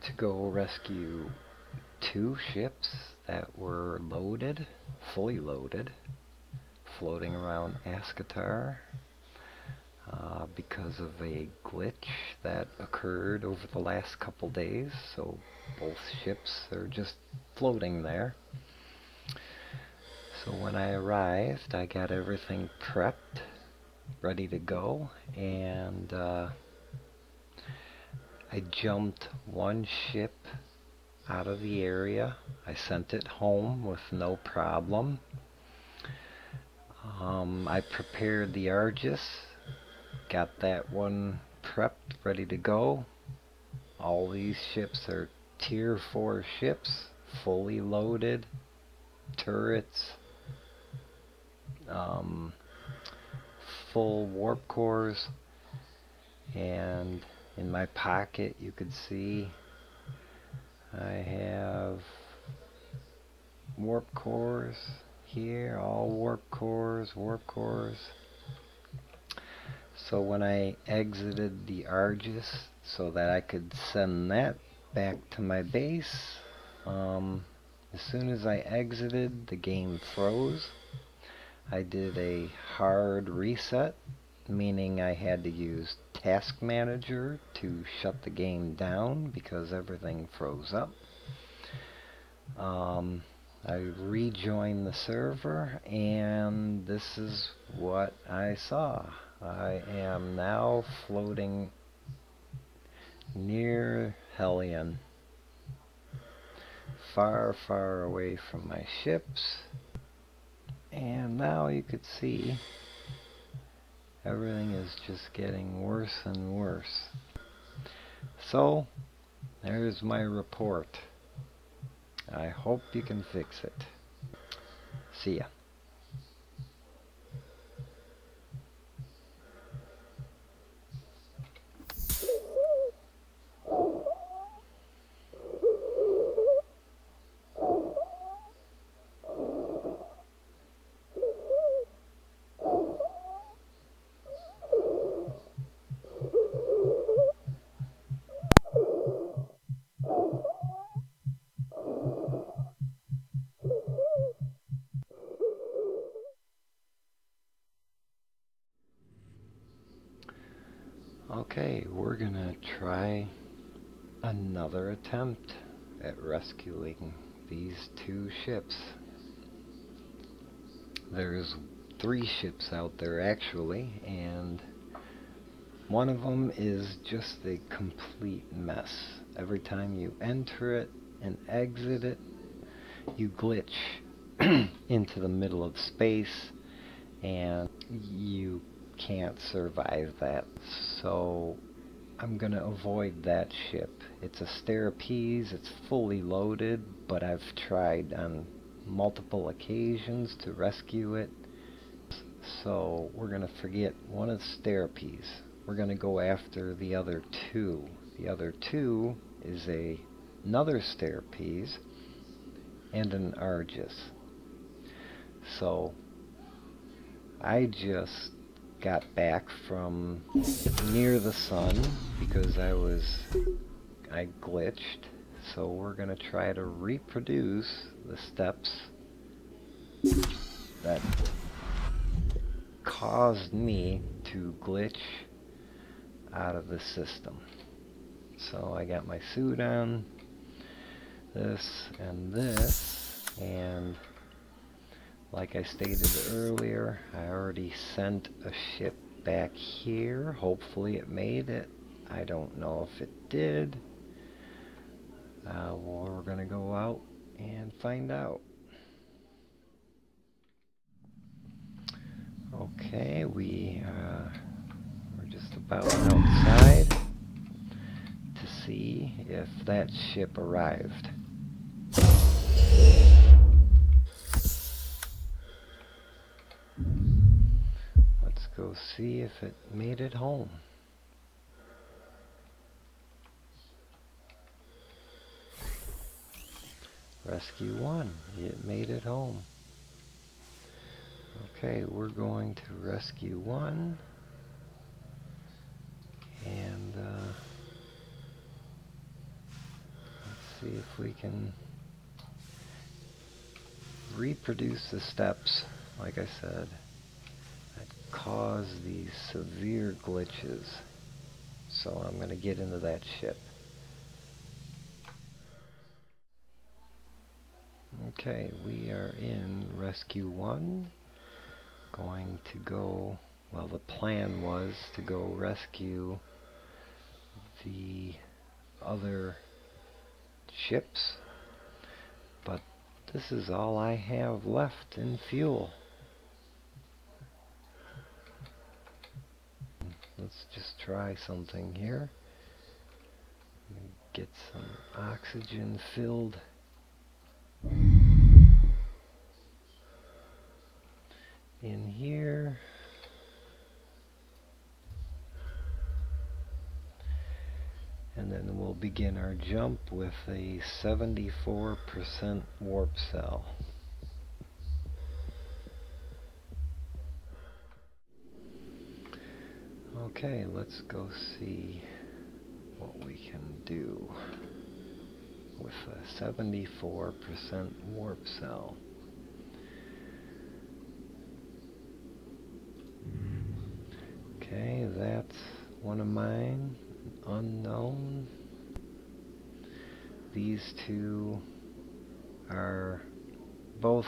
to go rescue two ships that were loaded, fully loaded, floating around Ascatar because of a glitch that occurred over the last couple days. So both ships are just floating there. So when I arrived, I got everything prepped, ready to go, and I jumped one ship out of the area. I sent it home with no problem. I prepared the Argus, got that one prepped, ready to go. All these ships are tier 4 ships, fully loaded, turrets, full warp cores, and in my pocket you could see I have warp cores here, all warp cores. So when I exited the Argus so that I could send that back to my base, as soon as I exited, the game froze. I did a hard reset, meaning I had to use Task Manager to shut the game down because everything froze up. I rejoined the server, and this is what I saw. I am now floating near Hellion, far, far away from my ships. And now you could see everything is just getting worse and worse. So, there's my report. I hope you can fix it. See ya. Okay, we're gonna try another attempt at rescuing these two ships. There's 3 ships out there actually, and one of them is just a complete mess. Every time you enter it and exit it, you glitch into the middle of space, and you can't survive that. So I'm gonna avoid that ship. It's a Stairapes, it's fully loaded, but I've tried on multiple occasions to rescue it. So we're gonna forget one of the Stairapes. We're gonna go after the other 2. The other 2 is another Stairapes and an Argus. So I just got back from near the sun because I glitched. So we're gonna try to reproduce the steps that caused me to glitch out of the system. So I got my suit on, this and this, and like I stated earlier, I already sent a ship back here. Hopefully it made it. I don't know if it did. Well, we're gonna go out and find out. Okay, we're just about outside to see if that ship arrived. Let's go see if it made it home. Rescue 1, it made it home. Okay, we're going to rescue 1, and if we can reproduce the steps, like I said, that cause these severe glitches. So I'm going to get into that ship. Okay, we are in Rescue 1. Going to go, well, the plan was to go rescue the other ships, but this is all I have left in fuel. Let's just try something here. Get some oxygen filled. In here. And then we'll begin our jump with a 74% warp cell. Okay, let's go see what we can do with a 74% warp cell. Okay, that's one of mine. Unknown. These two are both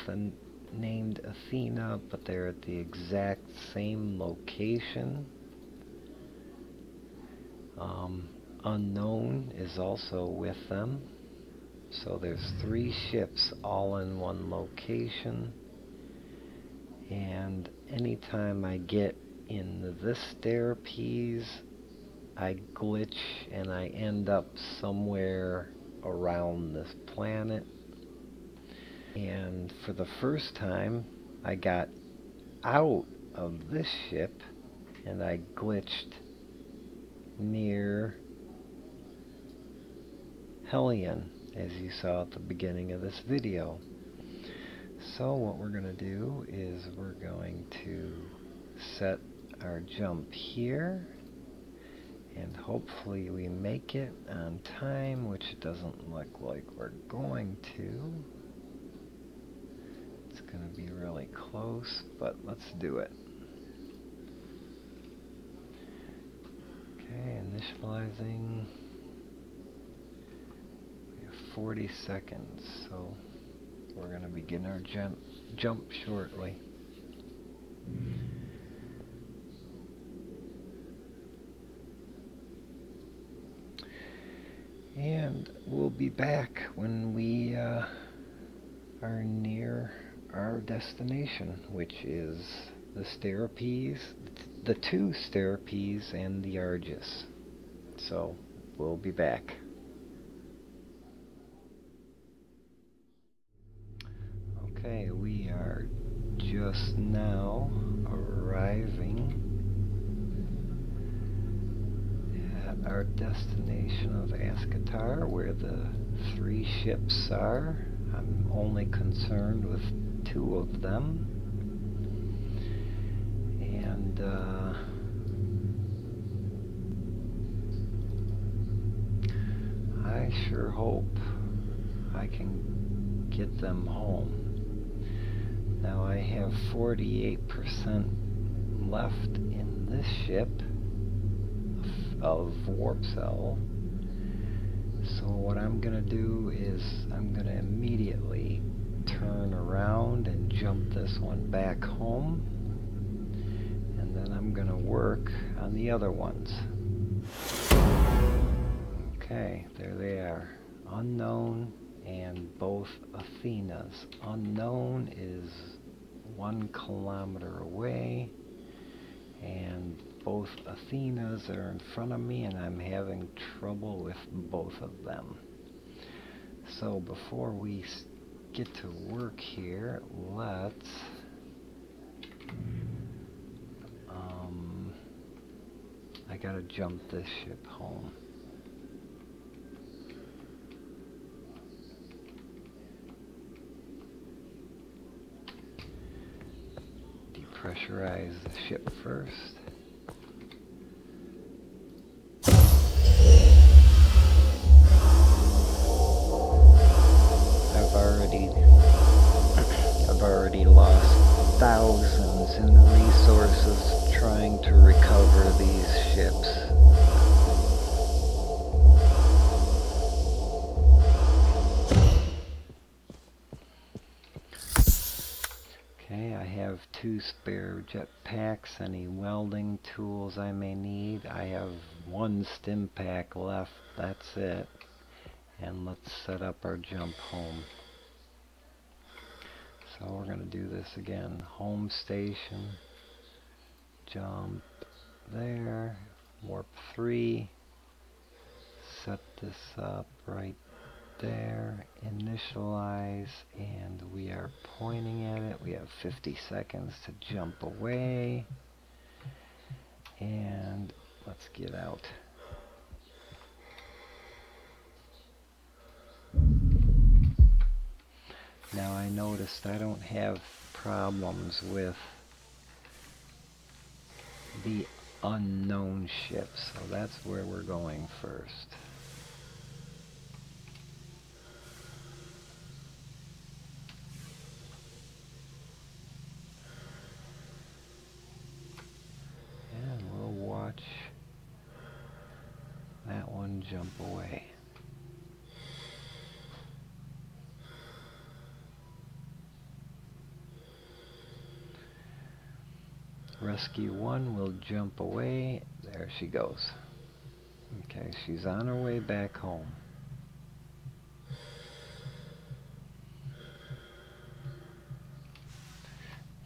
named Athena, but they're at the exact same location. Unknown is also with them. So there's 3 ships all in one location. And anytime I get in this stairpiece, I glitch and I end up somewhere around this planet. And for the first time, I got out of this ship and I glitched near Hellion, as you saw at the beginning of this video. So what we're going to do is we're going to set our jump here, and hopefully we make it on time, which it doesn't look like we're going to. It's going to be really close, but let's do it. Okay, initializing. We have 40 seconds, so we're going to begin our jump shortly. And we'll be back when we are near our destination, which is the Stairpies, the 2 Stairpies and the Argus. So we'll be back. Okay, we are just now arriving at our destination of Ascatar, where the 3 ships are. I'm only concerned with 2 of them. And I sure hope I can get them home. Now I have 48% left in this ship of warp cell. So what I'm going to do is I'm going to immediately turn around and jump this one back home, and then I'm going to work on the other ones. Okay, there they are. Unknown and both Athenas. Unknown is 1 kilometer away, and both Athenas are in front of me, and I'm having trouble with both of them. So before we get to work here, let's I gotta jump this ship home. Depressurize the ship first. thousands in resources trying to recover these ships. Okay, I have 2 spare jetpacks, any welding tools I may need. I have 1 stim pack left, that's it. And let's set up our jump home. So we're going to do this again. Home station, jump there, warp 3, set this up right there, initialize, and we are pointing at it. We have 50 seconds to jump away, and let's get out. Now I noticed I don't have problems with the unknown ships, so that's where we're going first. And we'll watch that one jump away. Rescue 1 will jump away. There she goes. Okay, she's on her way back home.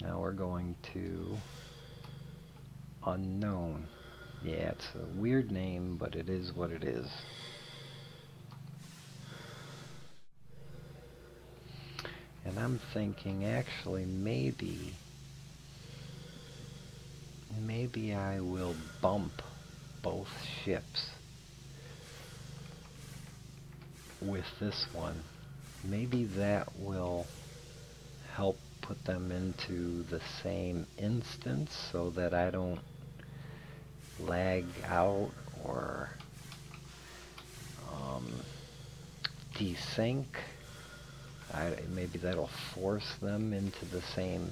Now we're going to Unknown. Yeah, it's a weird name, but it is what it is. And I'm thinking actually maybe I will bump both ships with this one. Maybe that will help put them into the same instance so that I don't lag out or desync. Maybe that'll force them into the same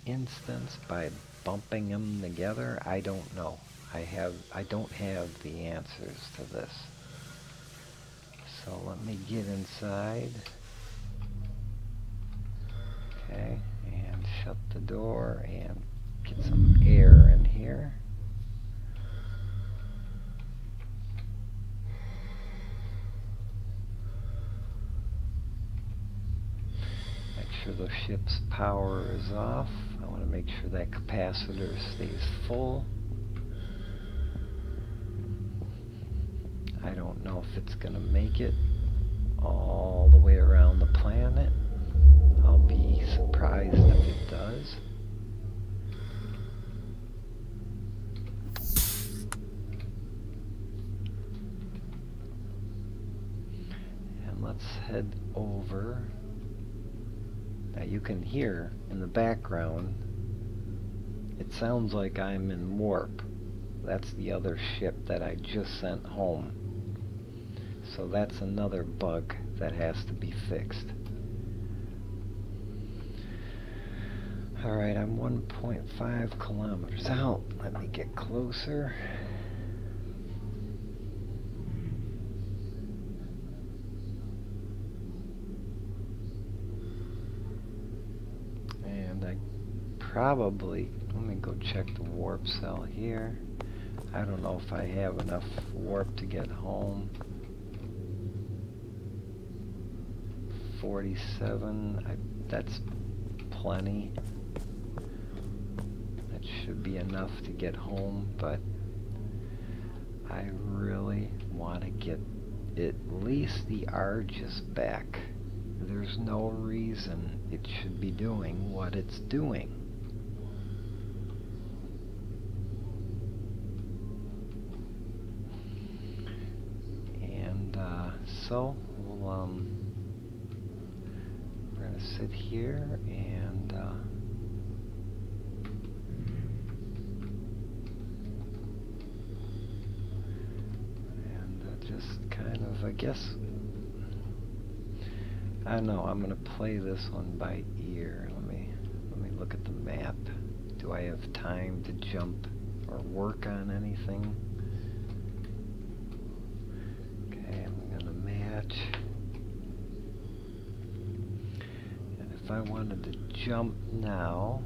instance by bumping them together. I don't know. I don't have the answers to this. So let me get inside. Okay, and shut the door and get some air in here. Make sure the ship's power is off. I want to make sure that capacitor stays full. I don't know if it's going to make it all the way around the planet. I'll be surprised if it does. And let's head over. Now you can hear in the background, it sounds like I'm in warp. That's the other ship that I just sent home. So that's another bug that has to be fixed. Alright, I'm 1.5 kilometers out. Let me get closer. And I probably, let me go check the warp cell here. I don't know if I have enough warp to get home. 47, that's plenty. That should be enough to get home, but I really want to get at least the Argus back. There's no reason it should be doing what it's doing. And so we'll we're going to sit here and just kind of, I guess, I don't know, I'm going to play this one by ear. Let Let me look at the map. Do I have time to jump or work on anything? Okay, I'm gonna match. And if I wanted to jump now,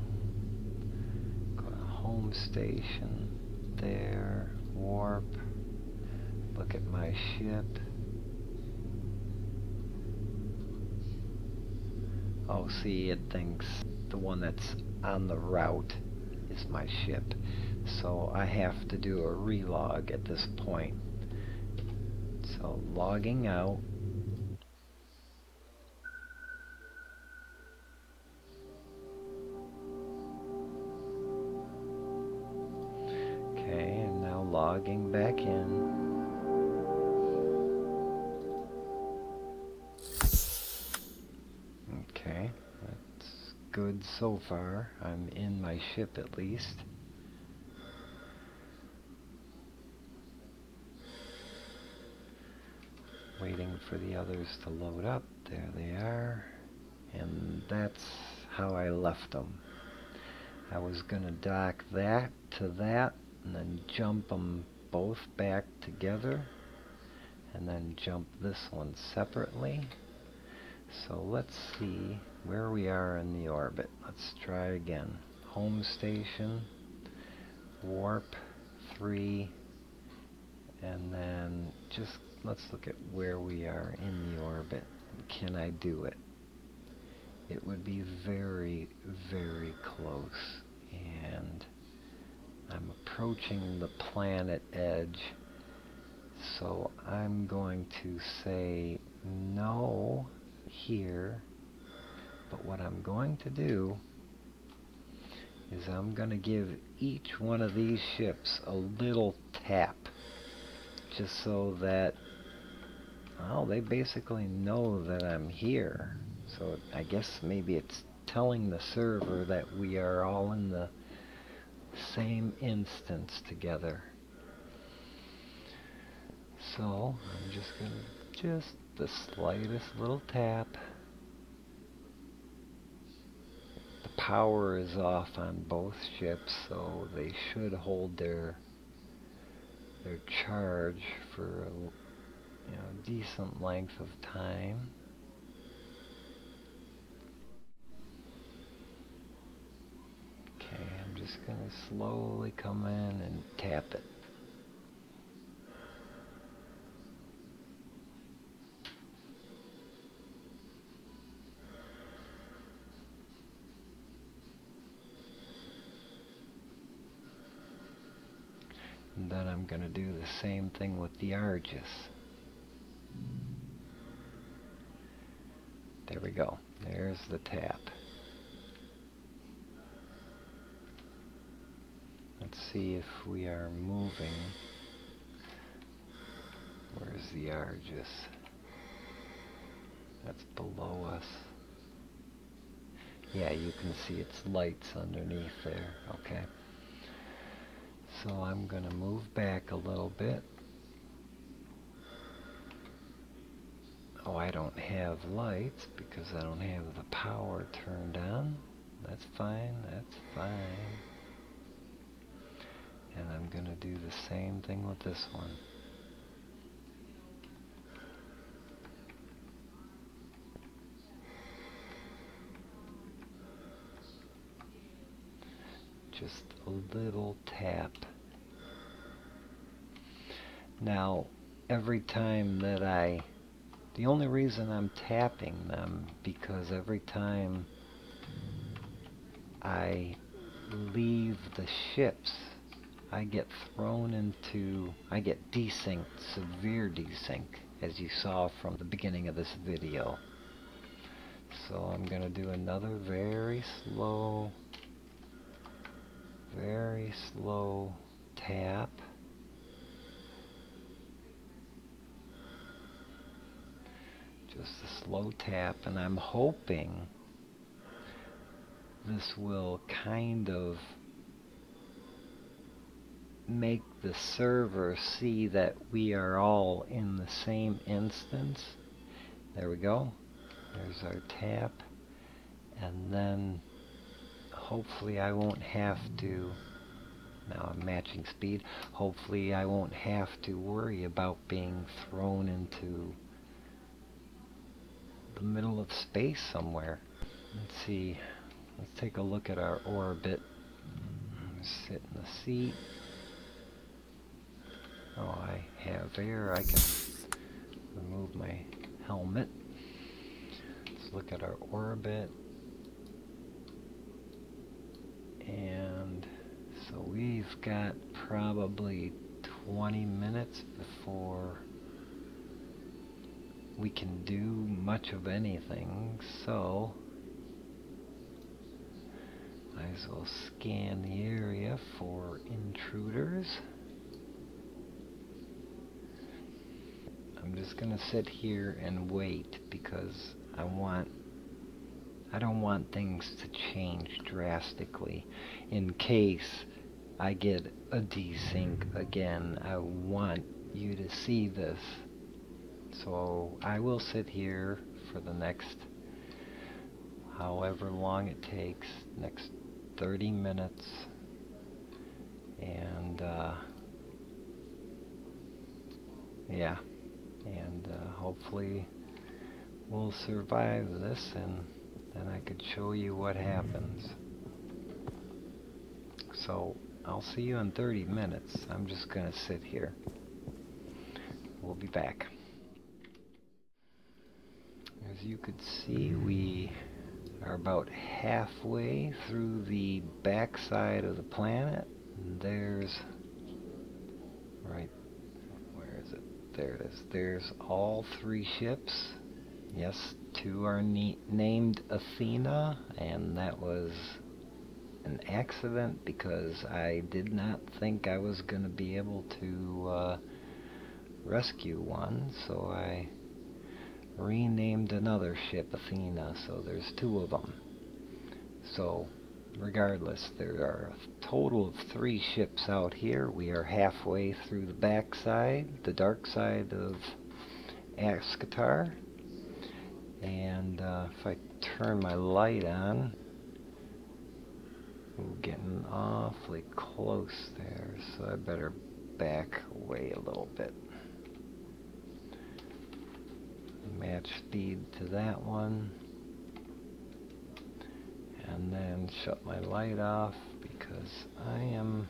go to home station, there, warp, look at my ship. Oh, see, it thinks the one that's on the route is my ship. So I have to do a relog at this point. So logging out. Okay, and now logging back in. Okay, that's good so far. I'm in my ship at least. Waiting for the others to load up. There they are. And that's how I left them. I was going to dock that to that and then jump them both back together and then jump this one separately. So let's see where we are in the orbit. Let's try again. Home station, warp 3, and then just let's look at where we are in the orbit. Can I do it? It would be very, very close. And I'm approaching the planet edge. So I'm going to say no here. But what I'm going to do is I'm going to give each one of these ships a little tap. Just so that, well, they basically know that I'm here. So I guess maybe it's telling the server that we are all in the same instance together. So I'm just going to just the slightest little tap. The power is off on both ships, so they should hold their charge for a decent length of time. Okay, I'm just going to slowly come in and tap it. And then I'm going to do the same thing with the Argus. There we go. There's the tap. Let's see if we are moving. Where's the Argus? That's below us. Yeah, you can see its lights underneath there. Okay. So I'm going to move back a little bit. Oh, I don't have lights because I don't have the power turned on. That's fine, that's fine. And I'm going to do the same thing with this one. Just a little tap. Now, every time that the only reason I'm tapping them, because every time I leave the ships, I get desynced, severe desync, as you saw from the beginning of this video. So I'm going to do another very slow tap. Just a slow tap, and I'm hoping this will kind of make the server see that we are all in the same instance. There we go. There's our tap. And then hopefully I won't have to, now I'm matching speed, hopefully I won't have to worry about being thrown into the middle of space somewhere. Let's see, let's take a look at our orbit. Sit in the seat. Oh, I have air. I can remove my helmet. Let's look at our orbit. And so we've got probably 20 minutes before we can do much of anything. So might as well scan the area for intruders. I'm just gonna sit here and wait because I don't want things to change drastically in case I get a desync again. I want you to see this. So I will sit here for the next however long it takes, next 30 minutes, and yeah, and hopefully we'll survive this, and then I could show you what happens. So I'll see you in 30 minutes. I'm just gonna sit here. We'll be back. As you could see, we are about halfway through the backside of the planet. And there's, right, where is it? There it is. There's all 3 ships. Yes, 2 are named Athena, and that was an accident because I did not think I was going to be able to rescue one, so I renamed another ship Athena, so there's 2 of them. So regardless, there are a total of 3 ships out here. We are halfway through the backside, the dark side of Ascatar, and if I turn my light on, we're getting awfully close there, so I better back away a little bit. Match speed to that one, and then shut my light off because I am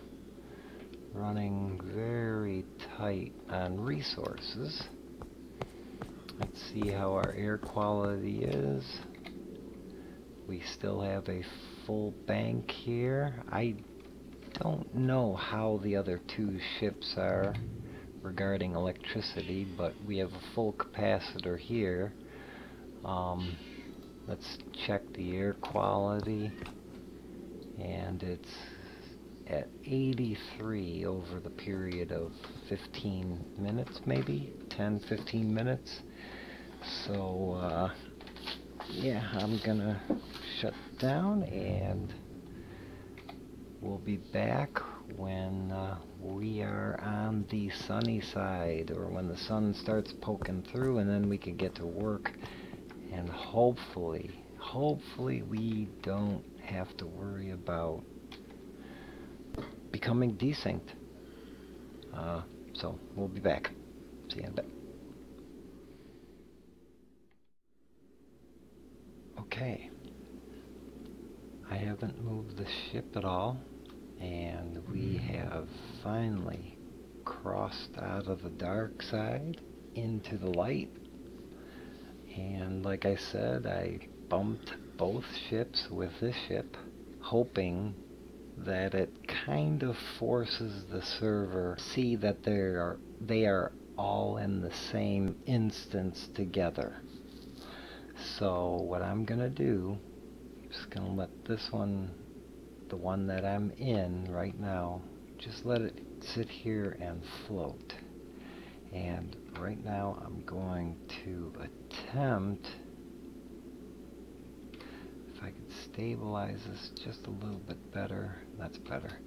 running very tight on resources. Let's see how our air quality is. We still have a full bank here. I don't know how the other 2 ships are regarding electricity, but we have a full capacitor here. Let's check the air quality, and it's at 83 over the period of 15 minutes, maybe 10-15 minutes. So yeah, I'm gonna shut down, and we'll be back when we are on the sunny side, or when the sun starts poking through, and then we can get to work, and hopefully we don't have to worry about becoming desynced. So we'll be back. See you in a bit. Okay, I haven't moved the ship at all, and we have finally crossed out of the dark side into the light. And like I said, I bumped both ships with this ship, hoping that it kind of forces the server to see that they are all in the same instance together. So what I'm gonna do, I'm just gonna let this one, the one that I'm in right now, just let it sit here and float. And right now I'm going to attempt, if I could stabilize this just a little bit better, that's better.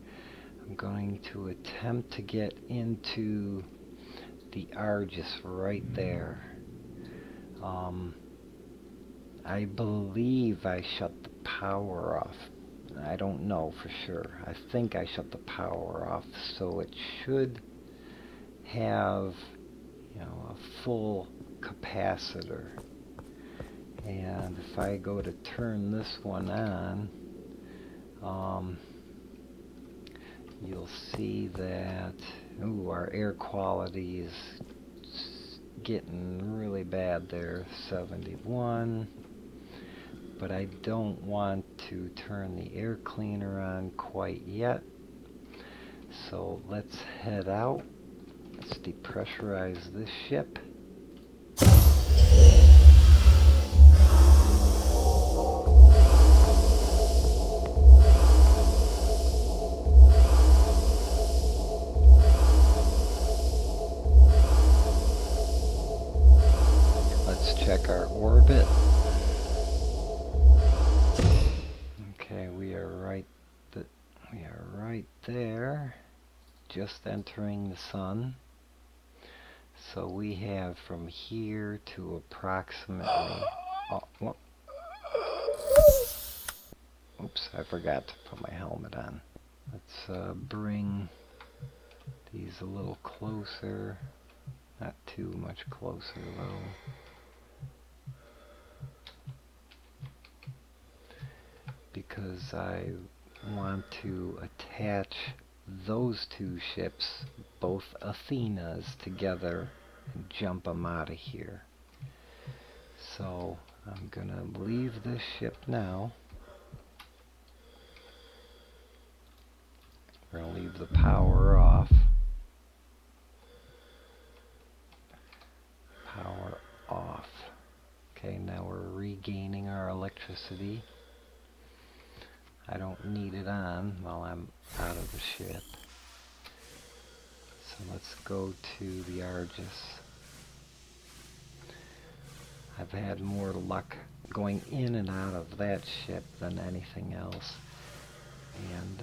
I'm going to attempt to get into the Argus right there. I believe I shut the power off I don't know for sure. I think I shut the power off, so it should have, you know, a full capacitor. And if I go to turn this one on, you'll see that, ooh, our air quality is getting really bad there, 71. But I don't want to turn the air cleaner on quite yet. So let's head out. Let's depressurize this ship. Let's check our orbit. Okay, we are right there, just entering the sun. So we have from here to approximately, oops, I forgot to put my helmet on. Let's bring these a little closer, not too much closer though. Because I want to attach those two ships, both Athenas, together and jump them out of here. So I'm gonna leave this ship now. We're gonna leave the power off. Power off. Okay, now we're regaining our electricity. I don't need it on while I'm out of the ship. So let's go to the Argus. I've had more luck going in and out of that ship than anything else. And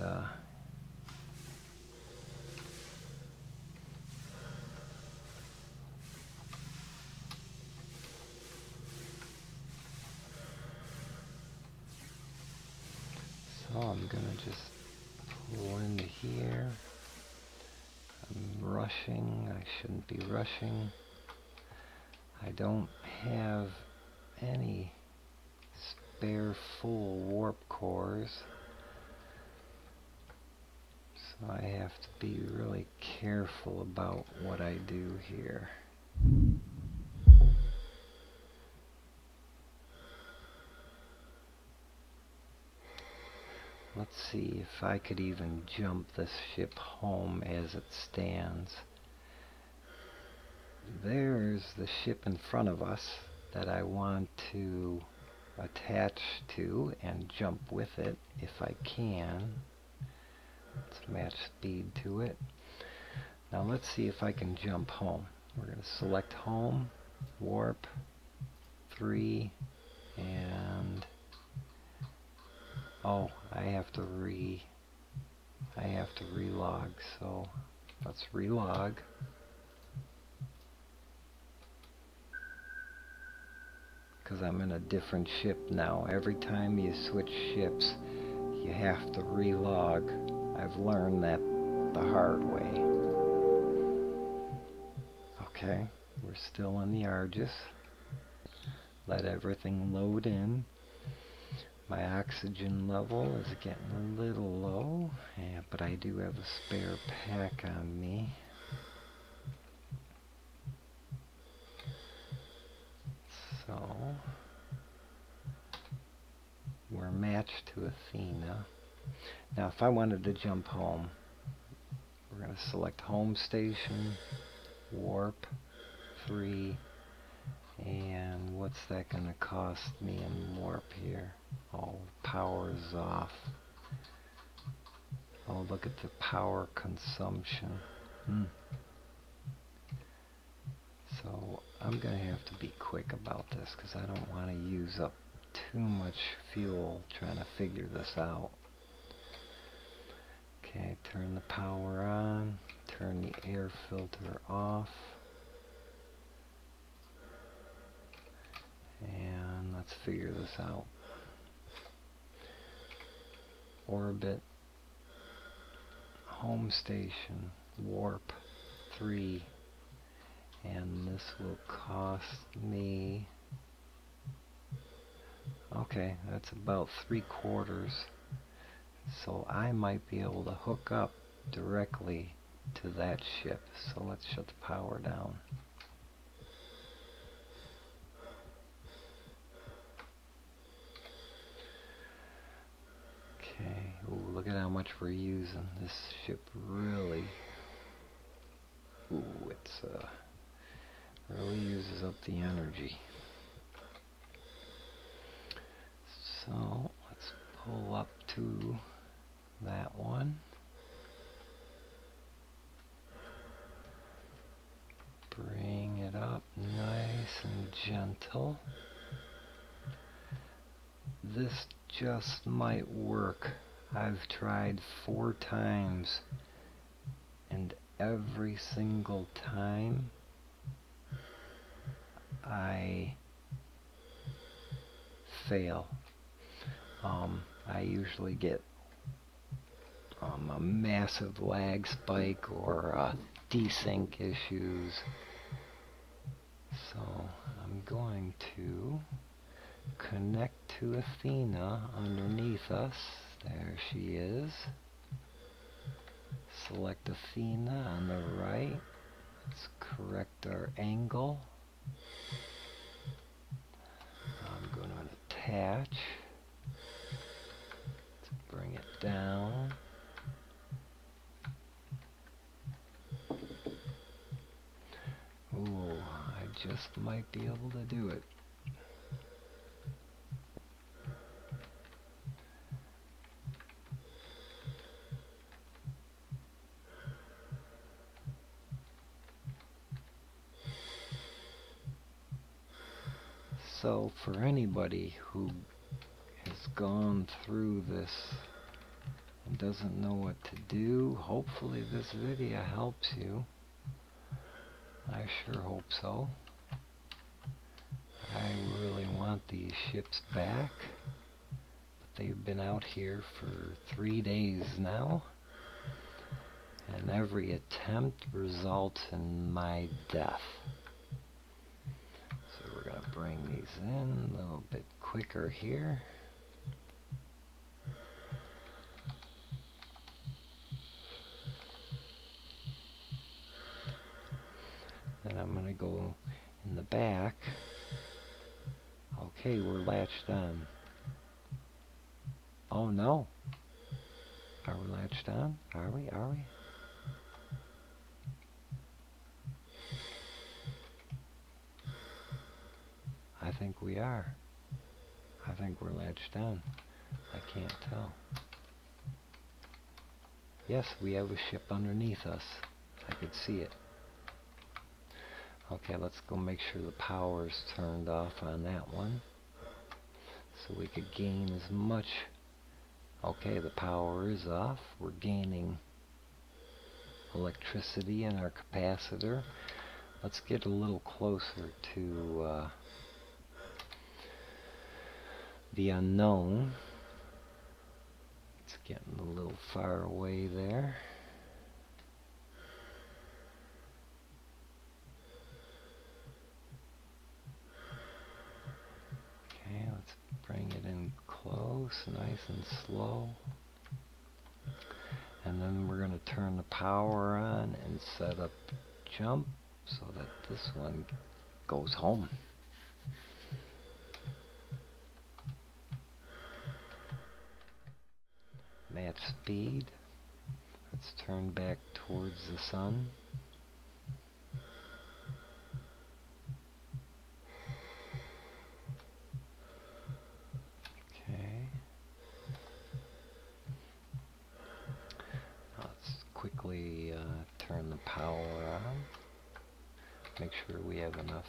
so I'm gonna just pull into here. I'm rushing. I shouldn't be rushing. I don't have any spare full warp cores, so I have to be really careful about what I do here. Let's see if I could even jump this ship home as it stands. There's the ship in front of us that I want to attach to and jump with it if I can. Let's match speed to it. Now let's see if I can jump home. We're going to select home, warp, 3, and oh, I have to relog, so let's relog. Because I'm in a different ship now. Every time you switch ships, you have to relog. I've learned that the hard way. Okay, we're still in the Argus. Let everything load in. My oxygen level is getting a little low, but I do have a spare pack on me. So we're matched to Athena. Now if I wanted to jump home, we're going to select home station, warp, 3, and what's that going to cost me in warp here? Oh, power is off. Oh, look at the power consumption. So I'm going to have to be quick about this because I don't want to use up too much fuel trying to figure this out. Okay, turn the power on, turn the air filter off, and let's figure this out. orbit, home station, warp 3, and this will cost me, okay, that's about 3/4, so I might be able to hook up directly to that ship. So let's shut the power down. Okay, ooh, look at how much we're using. This ship really, ooh, it's really uses up the energy. So let's pull up to that one. Bring it up nice and gentle. This just might work. I've tried 4 times, and every single time I fail. I usually get a massive lag spike or desync issues. So I'm going to connect to Athena underneath us. There she is. Select Athena on the right. Let's correct our angle. I'm going to attach. Let's bring it down. Ooh, I just might be able to do it. So for anybody who has gone through this and doesn't know what to do, hopefully this video helps you. I sure hope so. I really want these ships back, but they've been out here for 3 days now, and every attempt results in my death. So we're going to bring these in a little bit quicker here. Then I'm going to go in the back. Okay, we're latched on. Oh no. Are we latched on? Are we? Are we? I think we are. I think we're latched on. I can't tell. Yes, we have a ship underneath us. I could see it. Okay, let's go make sure the power's turned off on that one, so we could gain as much. Okay, the power is off. We're gaining electricity in our capacitor. Let's get a little closer to the unknown. It's getting a little far away there. Okay, let's bring it in close, nice and slow. And then we're going to turn the power on and set up jump so that this one goes home. Match speed. Let's turn back towards the sun. Okay. Let's quickly turn the power on. Make sure we have enough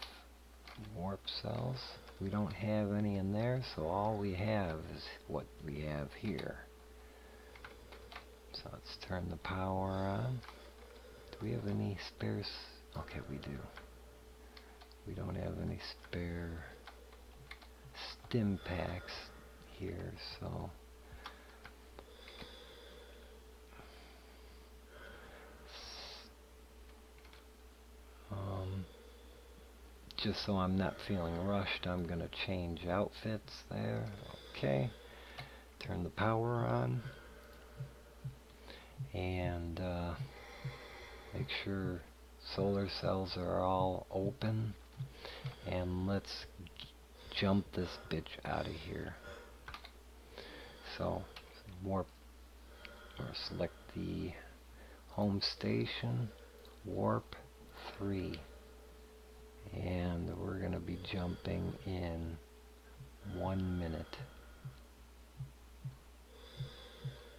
warp cells. We don't have any in there, so all we have is what we have here. So let's turn the power on. Do we have any spares? Okay, we do. We don't have any spare stim packs here, so just so I'm not feeling rushed, I'm going to change outfits there. Okay. Turn the power on. And make sure solar cells are all open. And let's jump this bitch out of here. So, warp, or select the home station, warp 3. And we're going to be jumping in 1 minute.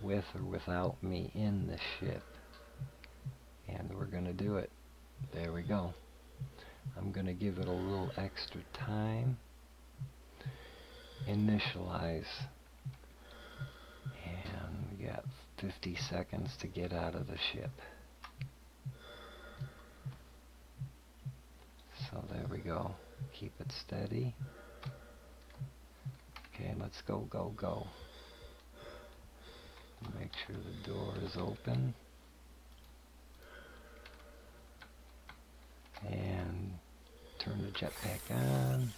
With or without me in the ship. And we're going to do it. There we go. I'm going to give it a little extra time. Initialize. And we got 50 seconds to get out of the ship. So there we go. Keep it steady. Okay, let's go, go, go. Make sure the door is open. And turn the jetpack on.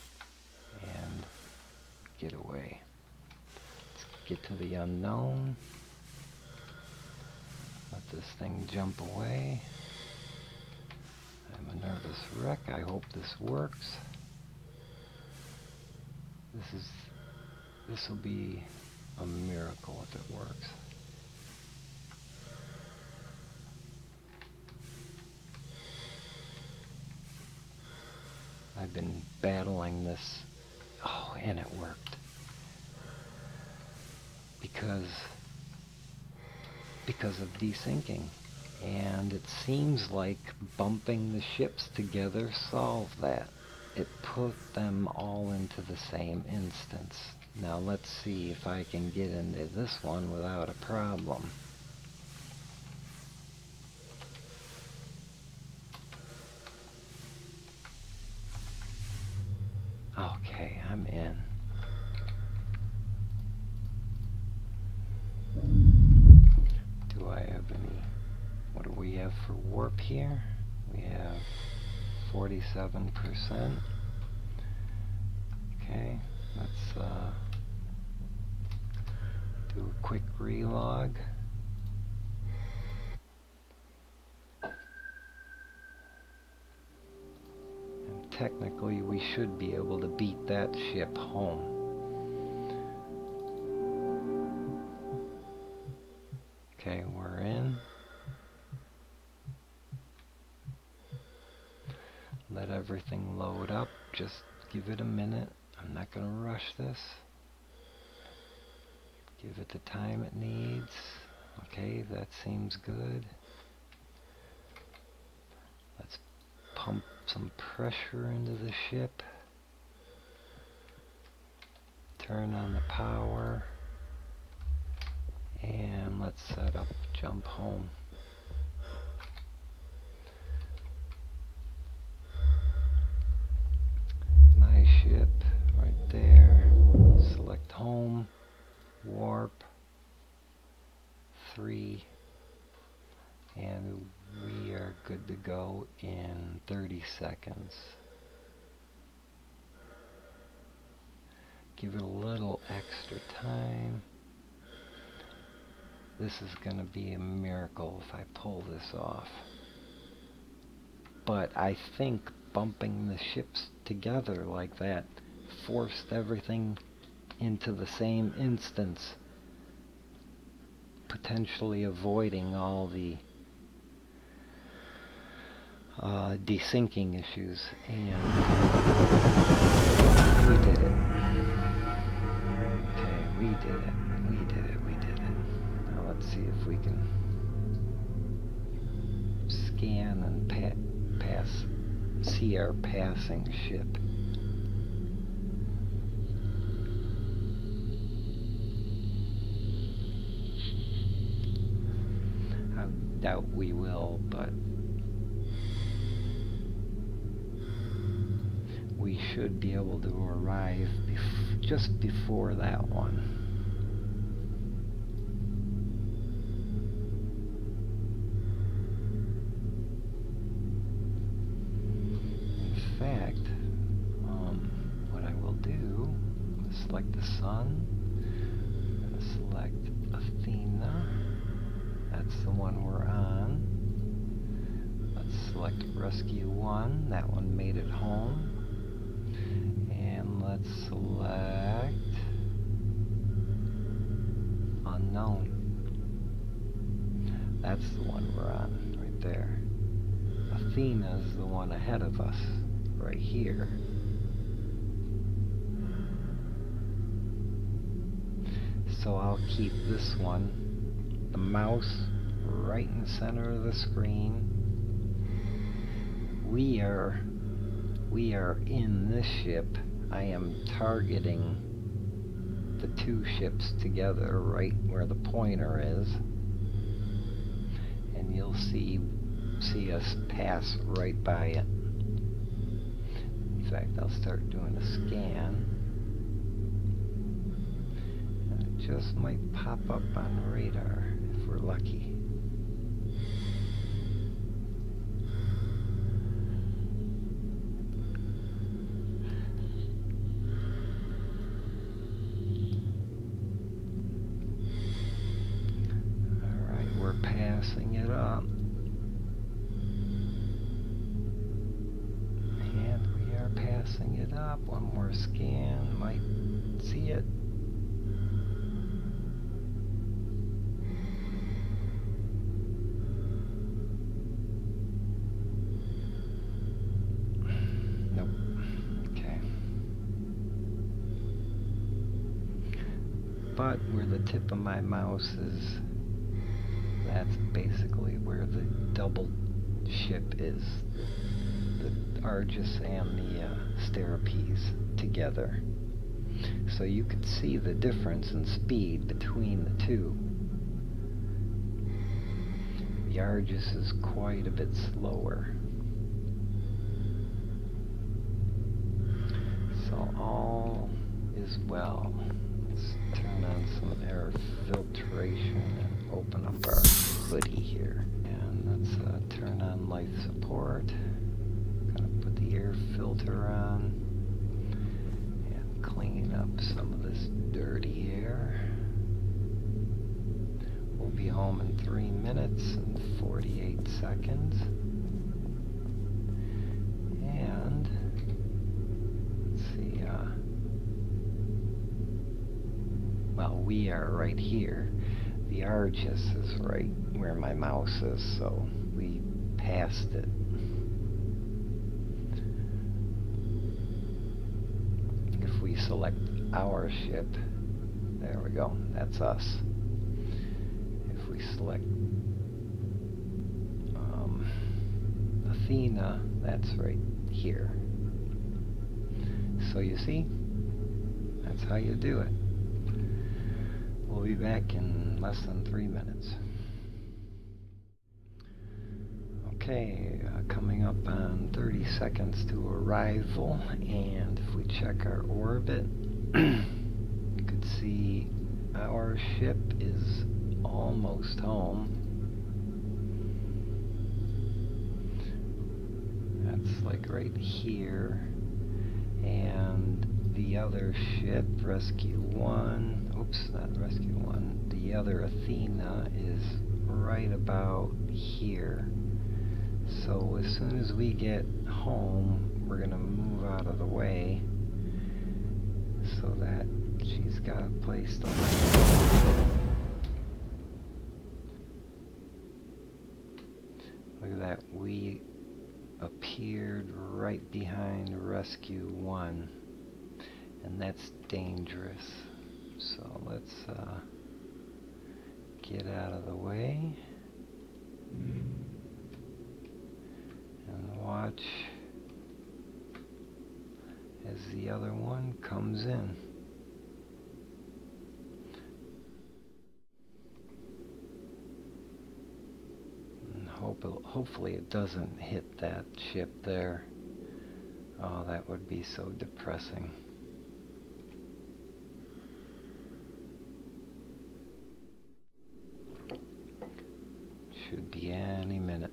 And get away. Let's get to the unknown. Let this thing jump away. I'm a nervous wreck. I hope this works. This will be a miracle if it works. I've been battling this. Oh, and it worked. Because of desyncing. And it seems like bumping the ships together solved that. It put them all into the same instance. Now let's see if I can get into this one without a problem. Okay, I'm in. Do I have any... What do we have for warp here? We have 47%. Okay, let's do a quick relog. And technically we should be able to beat that ship home. Okay, we're in. Let everything load up. Just give it a minute. I'm not going to rush this. Give it the time it needs. Okay, that seems good. Let's pump some pressure into the ship. Turn on the power. And let's set up jump home. My ship right there. Select home. Warp 3. And we are good to go in 30 seconds. Give it a little extra time. This is going to be a miracle if I pull this off. But I think bumping the ships together like that forced everything into the same instance, potentially avoiding all the desyncing issues, and we did it. Okay, we did it. Now let's see if we can scan and see our passing ship. I doubt we will, but we should be able to arrive just before that one. In fact, sun. I'm going to select Athena. That's the one we're on. Let's select Rescue 1. That one made it home. And let's select Unknown. That's the one we're on right there. Athena's the one ahead of us right here. So I'll keep this one, the mouse, right in the center of the screen. We are in this ship. I am targeting the two ships together right where the pointer is. And you'll see us pass right by it. In fact, I'll start doing a scan. And it just might pop up on the radar if we're lucky. Alright, we're passing it up. Passing it up. One more scan. Might see it. Nope. Okay. But where the tip of my mouse is, that's basically where the double ship is. The Argus and the Sterapes together. So you could see the difference in speed between the two. The Argus is quite a bit slower. So all is well. Let's turn on some air filtration and open up our hoodie here. And let's turn on life support. The air filter on and clean up some of this dirty air. We'll be home in 3 minutes and 48 seconds. And let's see, well, we are right here. The Argus is right where my mouse is, so we passed it. We select our ship, there we go, that's us. If we select Athena, that's right here. So you see, that's how you do it. We'll be back in less than 3 minutes. Okay, coming up on 30 seconds to arrival, and if we check our orbit, you could see our ship is almost home. That's like right here, and the other ship, Rescue 1, oops, not Rescue 1, the other Athena is right about here. So as soon as we get home, we're going to move out of the way so that she's got a place to land. Look at that, we appeared right behind Rescue 1, and that's dangerous. So let's get out of the way. And watch as the other one comes in. And hopefully it doesn't hit that ship there. Oh, that would be so depressing. Should be any minute.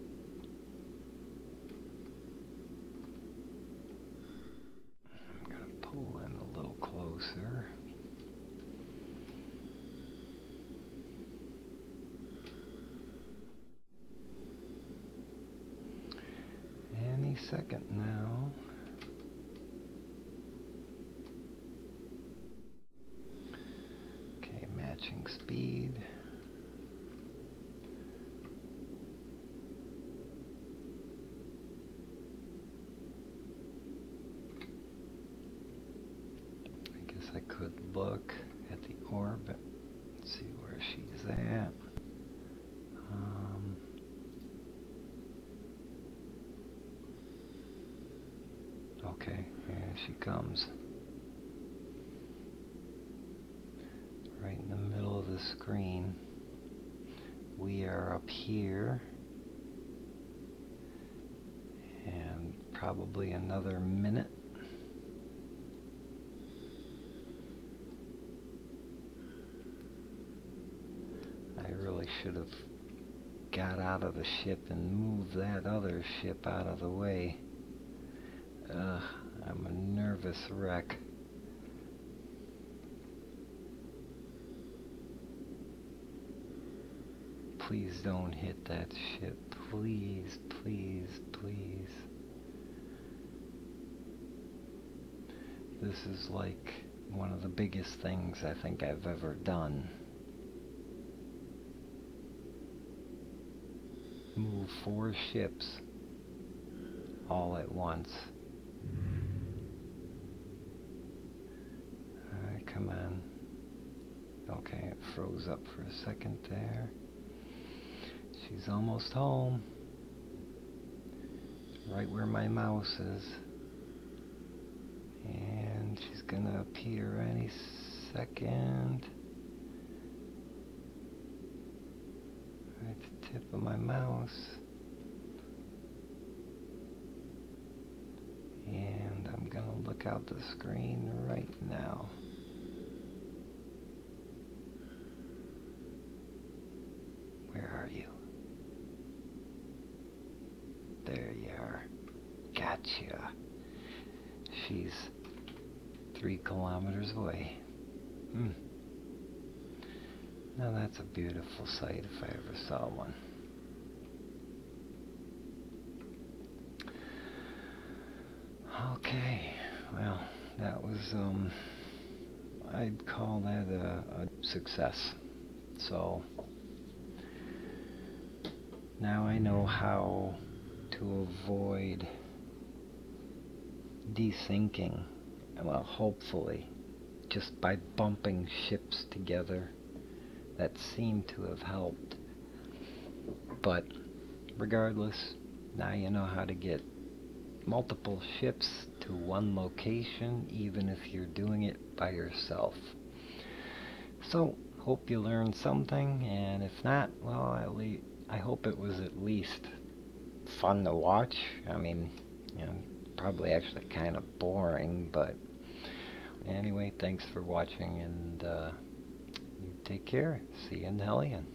I'm going to pull in a little closer. second now. Okay, matching speed. I guess I could look at the orbit, see where she's at. Okay, here she comes. Right in the middle of the screen. We are up here. And probably another minute. I really should have got out of the ship and moved that other ship out of the way. Ugh, I'm a nervous wreck. Please don't hit that ship. Please, please, please. This is like one of the biggest things I think I've ever done. Move 4 ships all at once. Alright, come on. Okay, it froze up for a second there. She's almost home. Right where my mouse is. And she's gonna appear any second. Right at the tip of my mouse. And I'm gonna look out the screen right now. Where are you? There you are. Gotcha. She's 3 kilometers away. Now that's a beautiful sight if I ever saw one. Okay, well, that was, I'd call that a success. So, now I know how to avoid desyncing, well, hopefully, just by bumping ships together. That seemed to have helped. But regardless, now you know how to get multiple ships to one location, even if you're doing it by yourself. So, hope you learned something, and if not, well, I hope it was at least fun to watch. I mean, you know, probably actually kind of boring, but anyway, thanks for watching, and you take care. See you in Hellion.